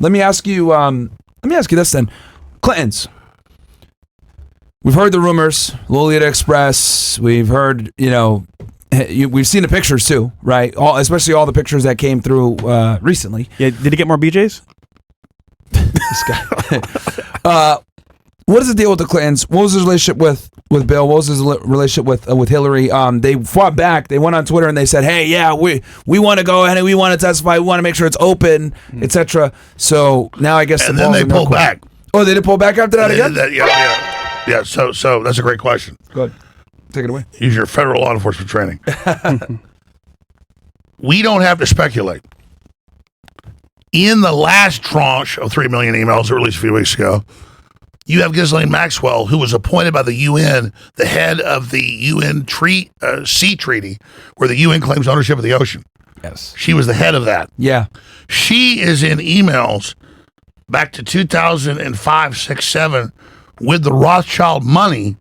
Let me ask you this then. Clintons. We've heard the rumors, Lolita Express. We've heard, we've seen the pictures too, right? Especially all the pictures that came through recently. Yeah, did he get more BJs? This guy. What is the deal with the Clintons? What was his relationship with Bill? What was his relationship with Hillary? They fought back. They went on Twitter and they said, "Hey, yeah, we want to go ahead and we want to testify. We want to make sure it's open, etc." So now I guess and then they pulled back. Oh, they did pull back after that again? Yeah. So that's a great question. Go ahead. Take it away. Use your federal law enforcement training. We don't have to speculate. In the last tranche of 3 million emails released a few weeks ago, you have Ghislaine Maxwell, who was appointed by the UN, the head of the UN Sea Treaty, where the UN claims ownership of the ocean. Yes. She was the head of that. Yeah. She is in emails back to 2005, 6, 7 with the Rothschild money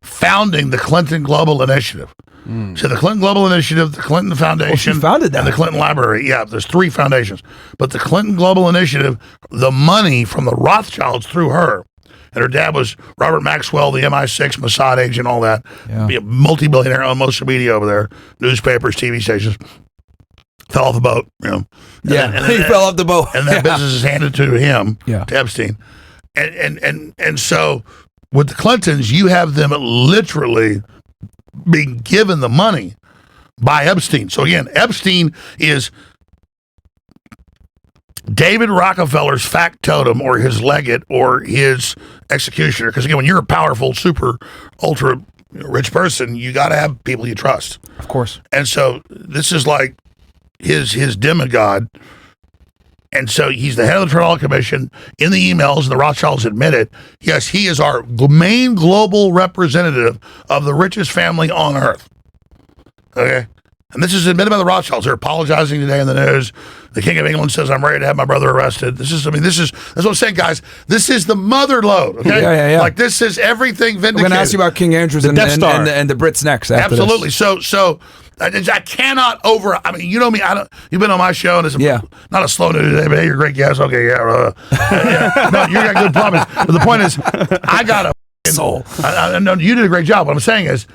founding the Clinton Global Initiative. So the Clinton Global Initiative, the Clinton Foundation, she founded that. and the Clinton Library. Yeah, there's 3 foundations. But the Clinton Global Initiative, the money from the Rothschilds through her, and her dad was Robert Maxwell, the MI6 Mossad agent, all that. Yeah. Multi-billionaire, owned most of the media over there, newspapers, TV stations. Fell off the boat, And he fell off the boat. And that business is handed to him, to Epstein. And so with the Clintons, you have them literally being given the money by Epstein. So again, Epstein is David Rockefeller's factotum or his legate or his executioner. Because again, when you're a powerful, super, ultra rich person, you got to have people you trust. Of course. And so this is like his demigod. And so he's the head of the Trial Commission. In the emails, and the Rothschilds admit it, yes, he is our main global representative of the richest family on earth. Okay? And this is admitted by the Rothschilds. They're apologizing today in the news. The King of England says, I'm ready to have my brother arrested. That's what I'm saying, guys. This is the mother lode, okay? Yeah. Like, this is everything vindicated. We're going to ask you about King Andrews and the Brits next. Absolutely. This. So I cannot you know me, you've been on my show, and it's not a slow news today, but hey, you're a great guest. Okay, yeah. No, you got good plumbing. But the point is, I got a soul. No, you did a great job. What I'm saying is,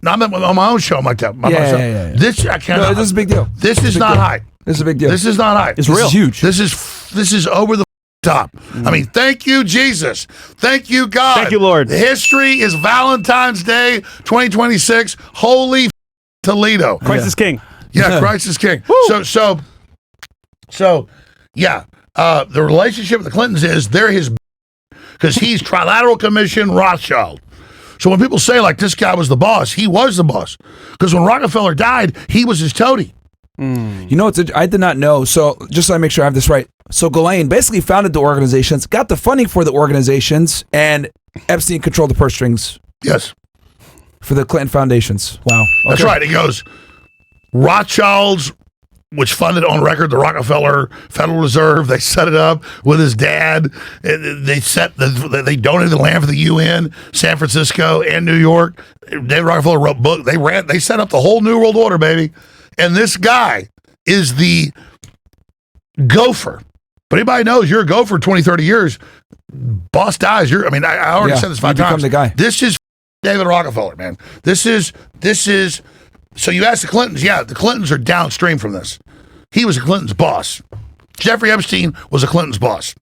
I'm on my own show. I'm like that. Yeah. This I cannot. No, this is a big deal. This is not hype. This is a big deal. This is not hype. It's real. Huge. This is over the top. I mean, thank you, Jesus. Thank you, God. Thank you, Lord. History is Valentine's Day 2026. Holy Toledo. Christ is King. Yeah, Christ is King. So, the relationship with the Clintons is they're his because he's Trilateral Commission Rothschild. So when people say, like, this guy was the boss, he was the boss. Because when Rockefeller died, he was his toady. You know, I did not know. So just so I make sure I have this right. So Ghislaine basically founded the organizations, got the funding for the organizations, and Epstein controlled the purse strings. Yes. For the Clinton foundations. Wow. Okay. That's right. He goes, Rothschilds, which funded on record the Rockefeller Federal Reserve. They set it up with his dad. They donated the land for the UN, San Francisco and New York. David Rockefeller wrote books. They set up the whole New World Order, baby. And this guy is the gopher. But anybody knows you're a gopher 20, 30 years. Boss dies. I already said this 5 times. The guy. This is David Rockefeller, man. This is. So you ask the Clintons, the Clintons are downstream from this. He was a Clinton's boss. Jeffrey Epstein was a Clinton's boss.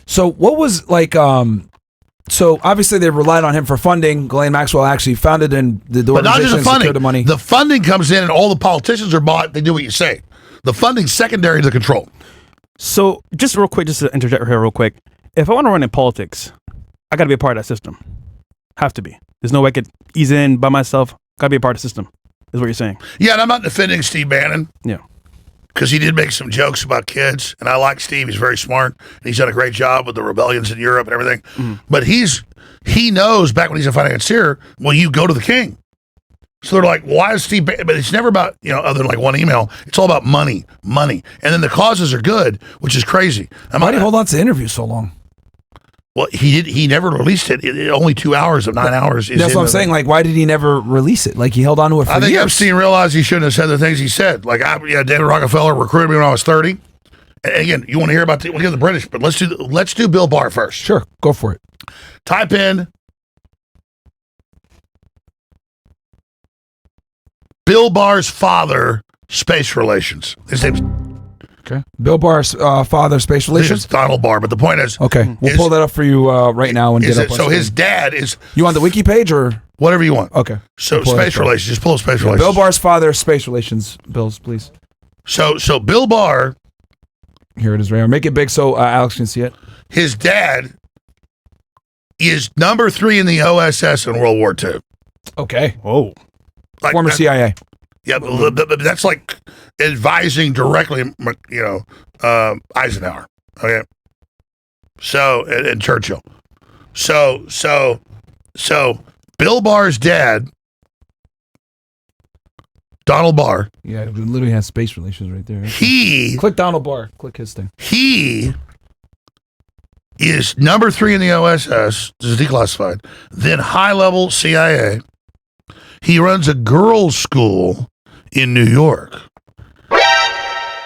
So what was like, so obviously they relied on him for funding. Ghislaine Maxwell actually founded the organization. But not just the funding. The money. The funding comes in and all the politicians are bought. They do what you say. The funding's secondary to the control. So just real quick, just to interject here real quick. If I want to run in politics, I got to be a part of that system. Have to be. There's no way I could ease in by myself. Got to be a part of the system. Is what you're saying. Yeah, and I'm not defending Steve Bannon. Yeah. Because he did make some jokes about kids, and I like Steve. He's very smart, and he's done a great job with the rebellions in Europe and everything. But he knows back when he's a financier, well, you go to the king. So they're like, why is Steve Bannon? But it's never about, other than like one email. It's all about money. And then the causes are good, which is crazy. Why did he hold on to the interview so long? Well, he never released it. Only 2 hours of 9 hours. That's what I'm saying. Like, why did he never release it? Like, he held on to it for years. I think Epstein realized he shouldn't have said the things he said. Like, David Rockefeller recruited me when I was 30, And again, you want to hear about we'll get the British, but let's do Bill Barr first. Sure, go for it. Type in Bill Barr's father, space relations. His name's Okay. Bill Barr's father, space relations. Donald Barr, but the point is, Okay, we'll pull that up for you right now and get up. So his dad is. You want the wiki page or whatever you want? Okay. So space relations. Just pull up space relations. Bill Barr's father, space relations. Bills, please. So Bill Barr. Here it is, right here. Make it big so Alex can see it. His dad is number 3 in the OSS in World War II. Okay. Whoa. Like Former CIA. Yeah, but that's like advising directly, Eisenhower. Okay. So and Churchill. So Bill Barr's dad, Donald Barr. Yeah, it literally has space relations right there. He click Donald Barr. Click his thing. He is number 3 in the OSS. This is declassified. Then high level CIA. He runs a girls' school in New York.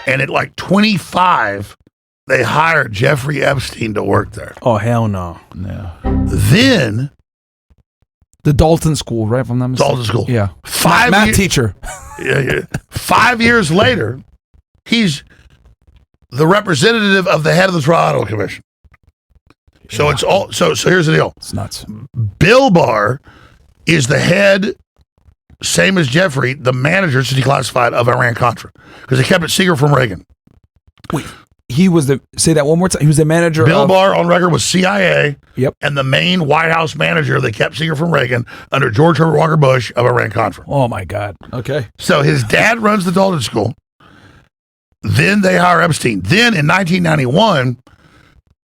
And at like 25, they hired Jeffrey Epstein to work there. Oh, hell no. Yeah. Then the Dalton School, right? From them. Dalton School. Yeah. 5 math teacher. Yeah. 5 years later, he's the representative of the head of the Trilateral Commission. So it's all so here's the deal. It's nuts. Bill Barr is the head, same as Jeffrey, the manager, it's declassified, of Iran-Contra. Because they kept it secret from Reagan. Wait, he was say that one more time. He was the manager Bill Barr on record was CIA. Yep. And the main White House manager they kept secret from Reagan under George Herbert Walker Bush of Iran-Contra. Oh my God. Okay. So his dad runs the Dalton School. Then they hire Epstein. Then in 1991,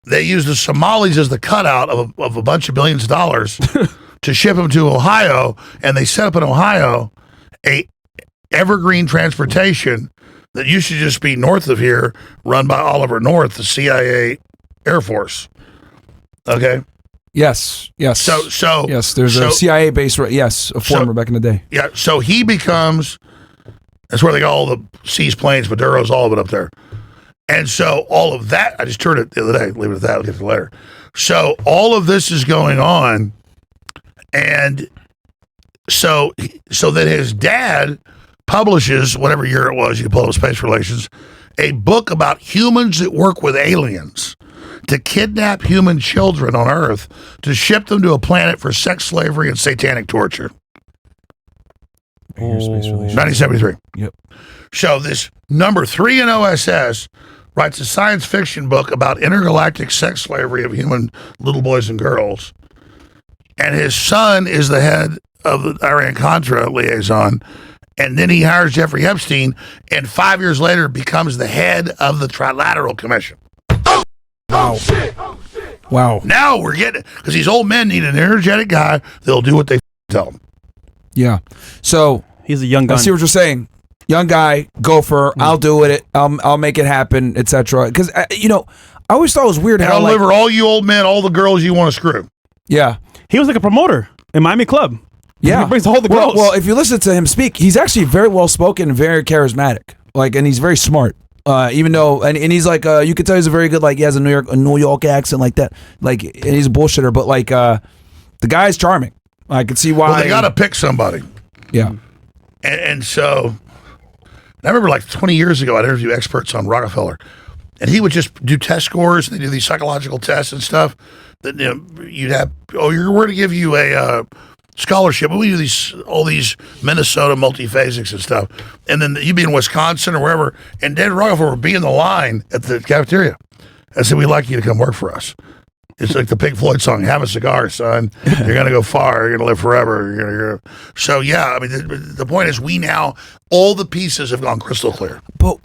they used the Somalis as the cutout of a bunch of billions of dollars to ship them to Ohio, and they set up in Ohio a evergreen transportation that used to just be north of here, run by Oliver North, the CIA Air Force. Okay. Yes. So yes, there's a CIA base. Yes, a former back in the day. Yeah. So he becomes. That's where they got all the seized planes, Maduro's, all of it up there. And so all of that, I just turned it the other day. Leave it at that. I'll get to it later. So all of this is going on. And so that his dad publishes, whatever year it was, you pull up Space Relations, a book about humans that work with aliens to kidnap human children on Earth to ship them to a planet for sex slavery and satanic torture. Here's Space Relations. 1973. Yep. So this number 3 in OSS writes a science fiction book about intergalactic sex slavery of human little boys and girls. And his son is the head of the Iran-Contra liaison. And then he hires Jeffrey Epstein, and 5 years later becomes the head of the Trilateral Commission. Wow. Wow. Now we're getting it, because these old men need an energetic guy that'll do what they tell them. Yeah. So he's a young guy. I see what you're saying. Young guy, gopher. I'll do it. I'll make it happen, etc. Because I always thought it was weird And how I'll deliver all you old men, all the girls you want to screw. Yeah. He was like a promoter in Miami Club. Yeah. He brings all the girls. Well, if you listen to him speak, he's actually very well spoken and very charismatic. And he's very smart. Even though, and he's like, you could tell he's a very good, he has a New York accent like that. And he's a bullshitter, but the guy's charming. I could see why. Well, they got to pick somebody. Yeah. And so I remember 20 years ago, I'd interview experts on Rockefeller, and he would just do test scores. And they do these psychological tests and stuff that you'd have. Oh, we're going to give you a scholarship. We do all these Minnesota multiphasics and stuff, and then you'd be in Wisconsin or wherever, and David Rockefeller would be in the line at the cafeteria. I said, "We'd like you to come work for us." It's like the Pink Floyd song, "Have a cigar, son. You're going to go far. You're going to live forever." You're gonna. So, yeah, I mean, the point is all the pieces have gone crystal clear. But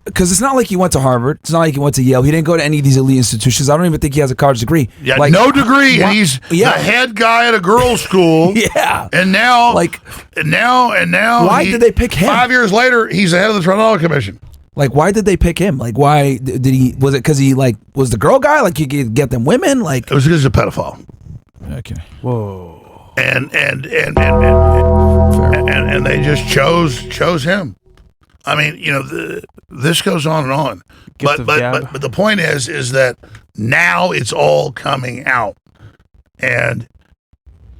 because it's not like he went to Harvard. It's not like he went to Yale. He didn't go to any of these elite institutions. I don't even think he has a college degree. Yeah, no degree. And he's the head guy at a girls' school. Yeah. And now, why did they pick him? 5 years later, he's the head of the Trilateral Commission. Why did they pick him? Why did he? Was it because he was the girl guy? He could get them women? It was because he's a pedophile. Okay. Whoa. And they just chose him. I mean, this goes on and on. Gift of gab. But the point is that now it's all coming out, and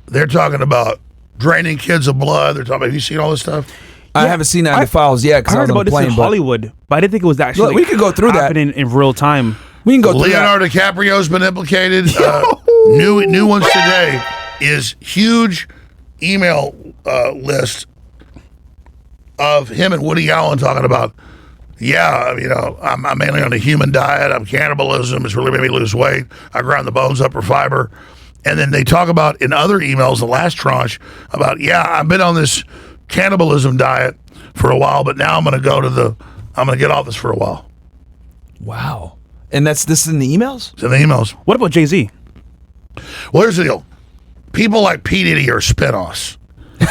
they're talking about draining kids of blood. They're talking about. Have you seen all this stuff? I haven't seen that in the files yet because I I heard was on about the this in plane. Hollywood, but I didn't think it was actually. Look, we could go through that. happening in real time. We can go through that. Leonardo DiCaprio's been implicated. New ones today is huge email list of him and Woody Allen talking about, I'm mainly on a human diet. I'm cannibalism. It's really made me lose weight. I grind the bones up for fiber. And then they talk about in other emails, the last tranche, about, I've been on this cannibalism diet for a while, but now I'm going to get off this for a while. Wow. And this is in the emails? It's in the emails. What about Jay-Z? Well, here's the deal. People like P. Diddy are spinoffs. Yo,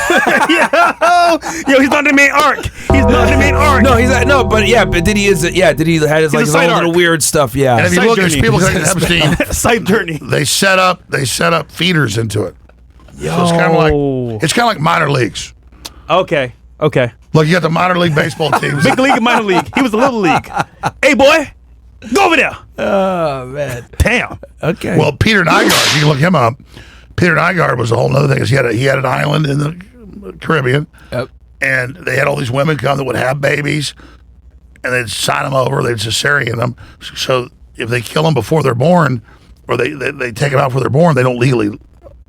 he's not the main arc. He's not the main arc. No, he's not. No, but Diddy is. Diddy had his He's a side own little arc. weird stuff. Yeah. And if you Side look at journey. people connected to Epstein, Side journey. they set up feeders into it. So it's kind of like minor leagues. Okay. Look, you got the minor league baseball teams. Big league and minor league. He was the little league. Hey, boy, go over there. Oh man. Damn. Okay. Well, Peter Nygard, you can look him up. Peter Nygard was a whole other thing. Is he had an island in the Caribbean, Yep. and they had all these women come that would have babies, and they'd sign them over, they'd cesarean them. So if they kill them before they're born, or they take them out before they're born, they don't legally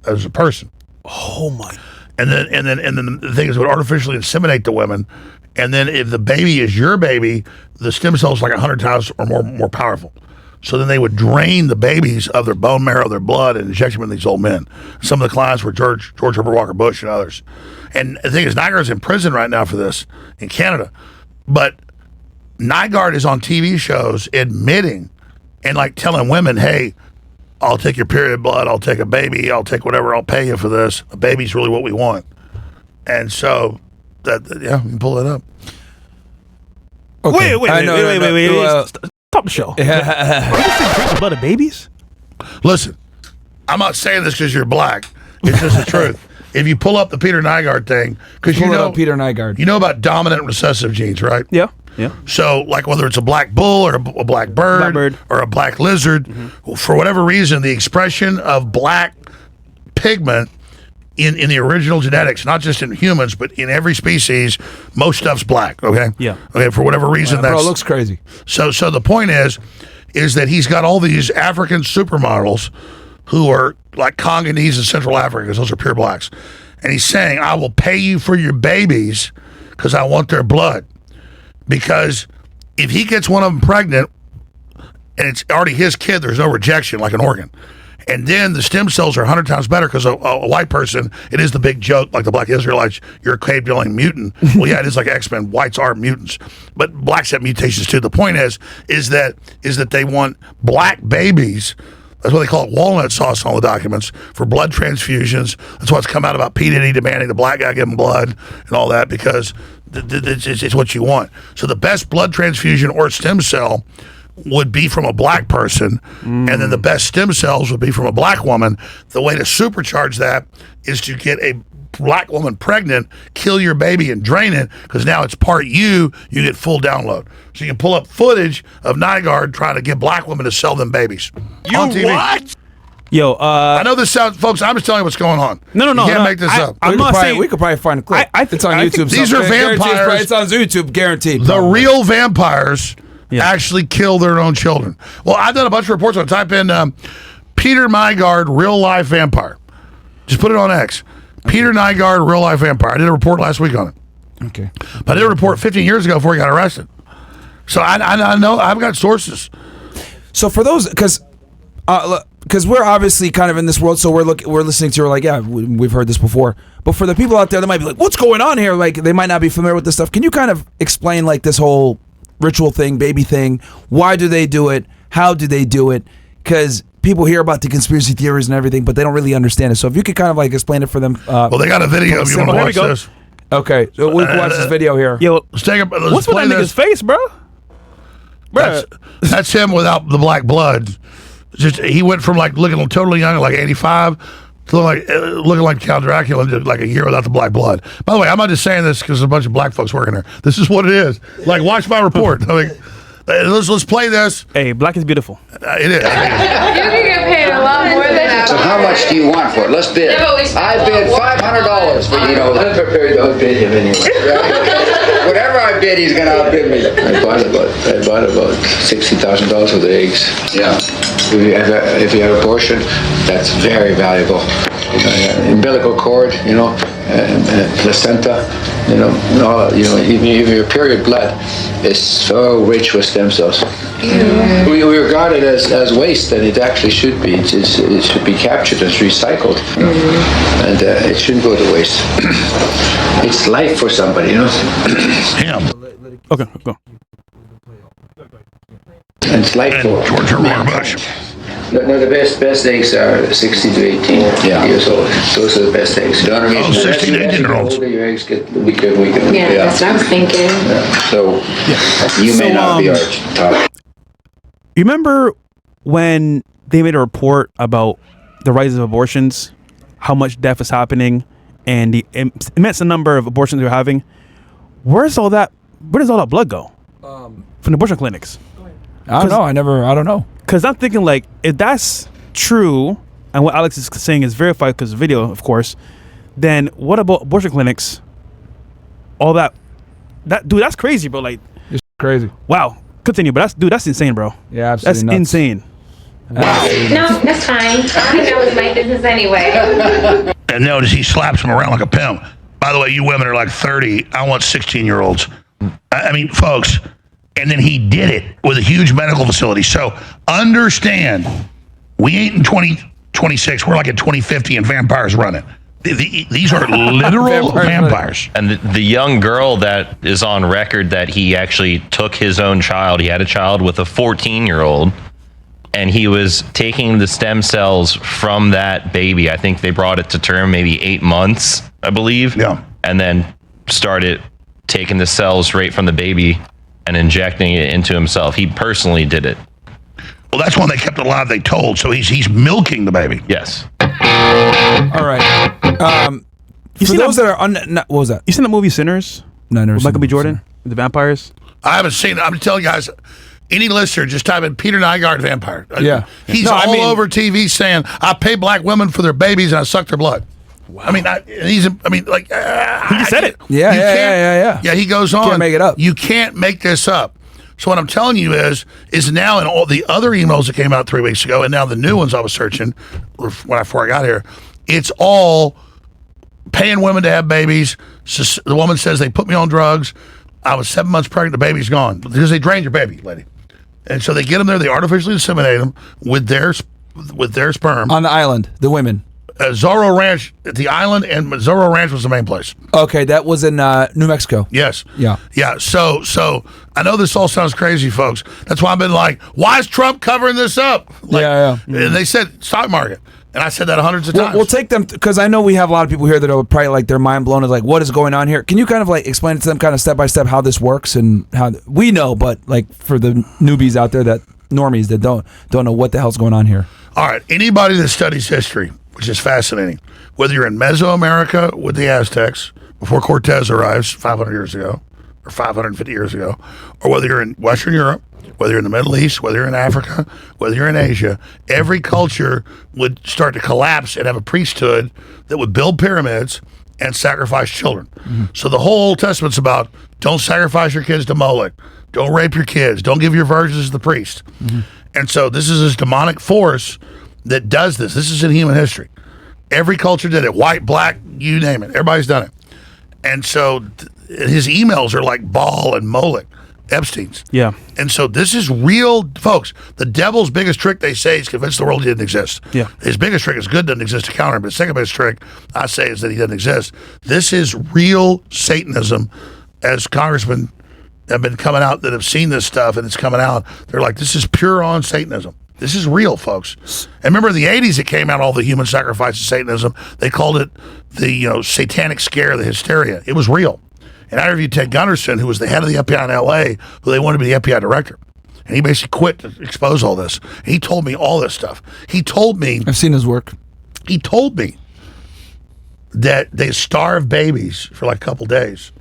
as a person. Oh my. And then the thing is, it would artificially inseminate the women, and then if the baby is your baby, the stem cells are like 100 times or more powerful. So then they would drain the babies of their bone marrow, their blood, and inject them in these old men. Some of the clients were George Herbert Walker Bush and others. And the thing is, Nygard's in prison right now for this in Canada. But Nygard is on TV shows admitting and like telling women, hey, I'll take your period blood, I'll take a baby, I'll take whatever, I'll pay you for this. A baby's really what we want. And so, you can pull it up. Okay. Wait. Stop the show. Drink the blood of babies? Listen, I'm not saying this because you're black. It's just the truth. If you pull up the Peter Nygard thing, because Peter Nygard. You know about dominant recessive genes, right? Yeah. So, like whether it's a black bull or a black bird, or a black lizard, for whatever reason, the expression of black pigment in the original genetics, not just in humans, but in every species, most stuff's black. Okay. Yeah. Okay. For whatever reason, Bro, it looks crazy. So the point is that he's got all these African supermodels who are like Congolese and Central Africa, because those are pure blacks. And he's saying, I will pay you for your babies because I want their blood. Because if he gets one of them pregnant and it's already his kid, there's no rejection like an organ. And then the stem cells are 100 times better because a white person, it is the big joke, like the black Israelites, you're a cave-dwelling mutant. Well, yeah, it is like X-Men. Whites are mutants. But blacks have mutations too. The point is that they want black babies. That's why they call it walnut sauce in all the documents, for blood transfusions. That's why it's come out about P. Diddy demanding the black guy give him blood and all that, because it's what you want. So the best blood transfusion or stem cell would be from a black person, and then the best stem cells would be from a black woman. The way to supercharge that is to get a black woman pregnant, kill your baby and drain it, because now it's part you get full download. So you can pull up footage of Nygard trying to get black women to sell them babies on TV. What? Yo, I know this sounds, folks, I'm just telling you what's going on. No. You can't make this up. I'm not saying We could probably find a clip. It's on YouTube. these are vampires. It's on YouTube, guaranteed. The real vampires actually kill their own children. Well, I've done a bunch of reports. I'll type in Peter Nygard, real life vampire. Just put it on X. Peter Nygard, real life vampire. I did a report last week on it. Okay. But I did a report 15 years ago before he got arrested. So I know, I've got sources. So for those, because we're obviously kind of in this world, so we're listening to, like, yeah, we've heard this before. But for the people out there that might be like, what's going on here? Like, they might not be familiar with this stuff. Can you kind of explain, like, this whole ritual thing, baby thing? Why do they do it? How do they do it? Because people hear about the conspiracy theories and everything, but they don't really understand it. So if you could kind of like explain it for them. Well, they got a video if you want to watch this. Okay, so we can watch this video here. Yo, let's what's with that nigga's face, bro? That's him without the black blood. Just he went from like looking totally young, like 85, Looking like Count Dracula, just like a year without the black blood. By the way, I'm not just saying this because there's a bunch of black folks working there. This is what it is. Like, watch my report. Let's play this. Hey, black is beautiful. It is. You can get paid a lot more than that. So how much do you want for it? Let's bid. I bid $500, but I'm prepared to outbid him anyway. Whatever I bid, he's going to outbid me. I bought about $60,000 worth of eggs. Yeah. If you have abortion, that's very valuable. Umbilical cord, placenta, even your period blood is so rich with stem cells. Yeah. We regard it as waste, and it actually should be. It should be captured and recycled, and it shouldn't go to waste. It's life for somebody, Him. Okay, go. And it's life for George R. Bush. No, the best eggs are 16 to 18 years old. Those are the best eggs. 16 to 18 year olds. Your eggs get weaker and weaker. Yeah, that's what I was thinking. Yeah. So you may not be our top. You remember when they made a report about the rise of abortions, how much death is happening, and the immense number of abortions they're having? Where does all that blood go? From the abortion clinics? I don't know. I don't know. Because I'm thinking, like, if that's true, and what Alex is saying is verified because of video, of course, then what about abortion clinics? All that dude, that's crazy, bro. Like, It's crazy. wow. Continue, but that's insane, bro. Yeah, absolutely That's nuts. insane. No, that's fine. I think that was my business anyway. And notice he slaps him around like a pimp. By the way, you women are like 30. I want 16-year-olds. I mean, folks. And then he did it with a huge medical facility. So understand, we ain't in 2026. We're like in 2050 and vampires run it. These are literal vampires. And the young girl that is on record that he actually took his own child, he had a child with a 14-year-old, and he was taking the stem cells from that baby. I think they brought it to term maybe 8 months, I believe. Yeah. And then started taking the cells right from the baby and injecting it into himself. He personally did it. Well, that's when they kept it alive, they told. So he's milking the baby. Yes. All right. For those that are what was that? You seen the movie Sinners? No, I never With seen Michael B. it. Jordan? With the vampires? I haven't seen it. I'm telling you guys, any listener, just type in Peter Nygard vampire. Yeah. He's over TV saying, I pay black women for their babies and I suck their blood. Wow. He just said it. Yeah. He goes on. Can't make it up. You can't make this up. So what I'm telling you is now in all the other emails that came out 3 weeks ago, and now the new ones I was searching before I got here, it's all paying women to have babies. So the woman says they put me on drugs. I was 7 months pregnant. The baby's gone because they drained your baby, lady. And so they get them there. They artificially inseminate them with their sperm On the island, the women. Zorro Ranch at the island, and Zorro Ranch was the main place. Okay, that was in New Mexico. Yes. Yeah. Yeah. So I know this all sounds crazy, folks. That's why I've been like, why is Trump covering this up? Yeah. And they said stock market. And I said that hundreds of times. We'll take them because I know we have a lot of people here that are probably like their mind blown is like, what is going on here? Can you kind of like explain to them kind of step by step how this works and how we know, but like for the newbies out there, that normies that don't know what the hell's going on here. All right. Anybody that studies history, which is fascinating, whether you're in Mesoamerica with the Aztecs before Cortez arrives 500 years ago or 550 years ago, or whether you're in Western Europe, whether you're in the Middle East, whether you're in Africa, whether you're in Asia, every culture would start to collapse and have a priesthood that would build pyramids and sacrifice children. Mm-hmm. So the whole Old Testament's about don't sacrifice your kids to Moloch, don't rape your kids, don't give your virgins to the priest. Mm-hmm. And so this is this demonic force that does this. This is in human history. Every culture did it. White, black, you name it. Everybody's done it. And so his emails are like Baal and Moloch, Epstein's. Yeah. And so this is real, folks. The devil's biggest trick, they say, is convince the world he didn't exist. Yeah. His biggest trick is good doesn't exist to counter him. But the second biggest trick, I say, is that he doesn't exist. This is real Satanism, as congressmen have been coming out that have seen this stuff, and it's coming out. They're like, this is pure on Satanism. This is real, folks. And remember in the 80s, it came out, all the human sacrifice of Satanism. They called it the satanic scare, the hysteria. It was real. And I interviewed Ted Gunderson, who was the head of the FBI in L.A., who they wanted to be the FBI director. And he basically quit to expose all this. And he told me all this stuff. He told me... I've seen his work. He told me that they starve babies for like a couple days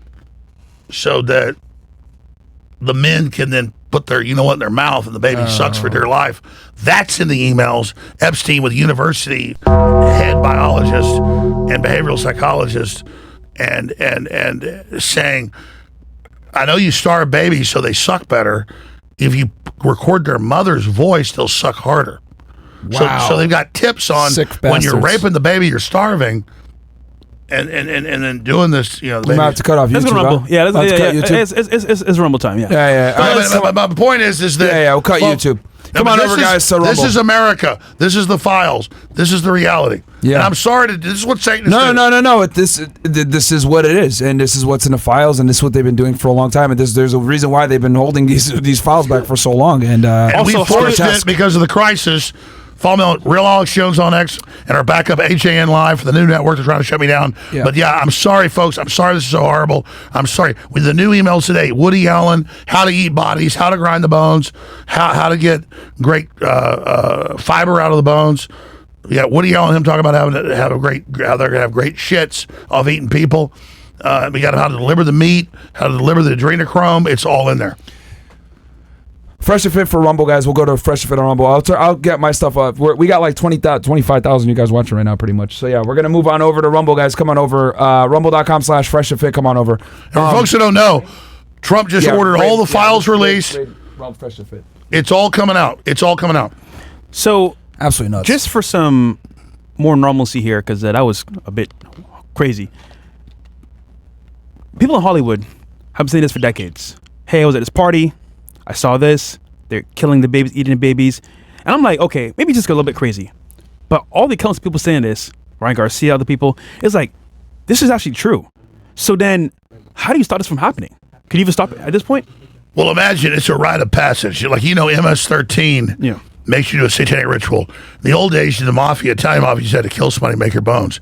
so that the men can then put their, you know what, in their mouth, and the baby sucks for dear life. That's in the emails. Epstein with university head biologist and behavioral psychologist and saying, I know you starve babies so they suck better. If you record their mother's voice, they'll suck harder. Wow. So they've got tips on Sick when you're bastards. raping the baby, you're starving. And then doing this, you know, the We might have baby. to cut off Let's YouTube. go Rumble. Huh? Yeah, Let's cut YouTube. it's Rumble time. Yeah. Yeah. My point is that We'll cut YouTube. Come on over, guys, to Rumble. This is America. This is the files. This is the reality. Yeah. And I'm sorry to. This is what Satan is doing. No. This is what it is, and this is what's in the files, and this is what they've been doing for a long time. And there's a reason why they've been holding these files back for so long. And And we Also, forced it because of the crisis. Follow me on Real Alex Jones on X and our backup HAN Live for the new network. They're trying to shut me down. Yeah. But yeah, I'm sorry, folks. I'm sorry this is so horrible. I'm sorry. With the new emails today, Woody Allen, how to eat bodies, how to grind the bones, how to get great fiber out of the bones. Yeah, Woody Allen, him talking about how they're gonna have great shits off eating people. We got how to deliver the meat, how to deliver the adrenochrome. It's all in there. Fresh and Fit for Rumble, guys. We'll go to Fresh and Fit on Rumble. I'll get my stuff up. We got like 25,000 you guys watching right now, pretty much. So yeah, we're gonna move on over to Rumble, guys. Come on over. Rumble.com/Fresh and Fit. Come on over. And for folks who don't know, Trump just ordered all the files released. Fresh and Fit. It's all coming out. It's all coming out. So Absolutely nuts. just for some more normalcy here, because that was a bit crazy. People in Hollywood have been saying this for decades. Hey, I was at this party. I saw this. They're killing the babies, eating the babies. And I'm like, okay, maybe just go a little bit crazy. But all the countless people saying this, Ryan Garcia, other people, it's like, this is actually true. So then, how do you stop this from happening? Can you even stop it at this point? Well, imagine it's a rite of passage. Like, MS-13 Yeah. makes you do a satanic ritual. In the old days, the mafia, Italian mafia, you had to kill somebody to make your bones.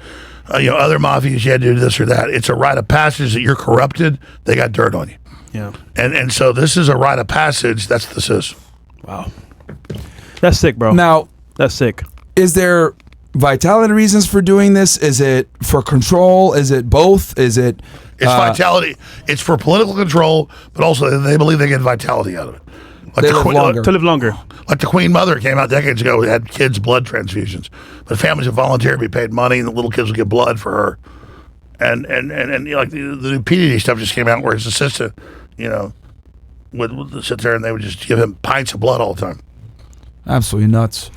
Other mafias, you had to do this or that. It's a rite of passage that you're corrupted. They got dirt on you. Yeah. And so this is a rite of passage. That's what this is. Wow. That's sick, bro. Now, That's sick. is there vitality reasons for doing this? Is it for control? Is it both? Is it? It's vitality. It's for political control, but also they believe they get vitality out of it. Like They live longer. To live longer. Like the Queen Mother came out decades ago, had kids' blood transfusions. But families would volunteer to be paid money, and the little kids would get blood for her. And like the new PDD stuff just came out where his assistant, would sit there and they would just give him pints of blood all the time. Absolutely nuts.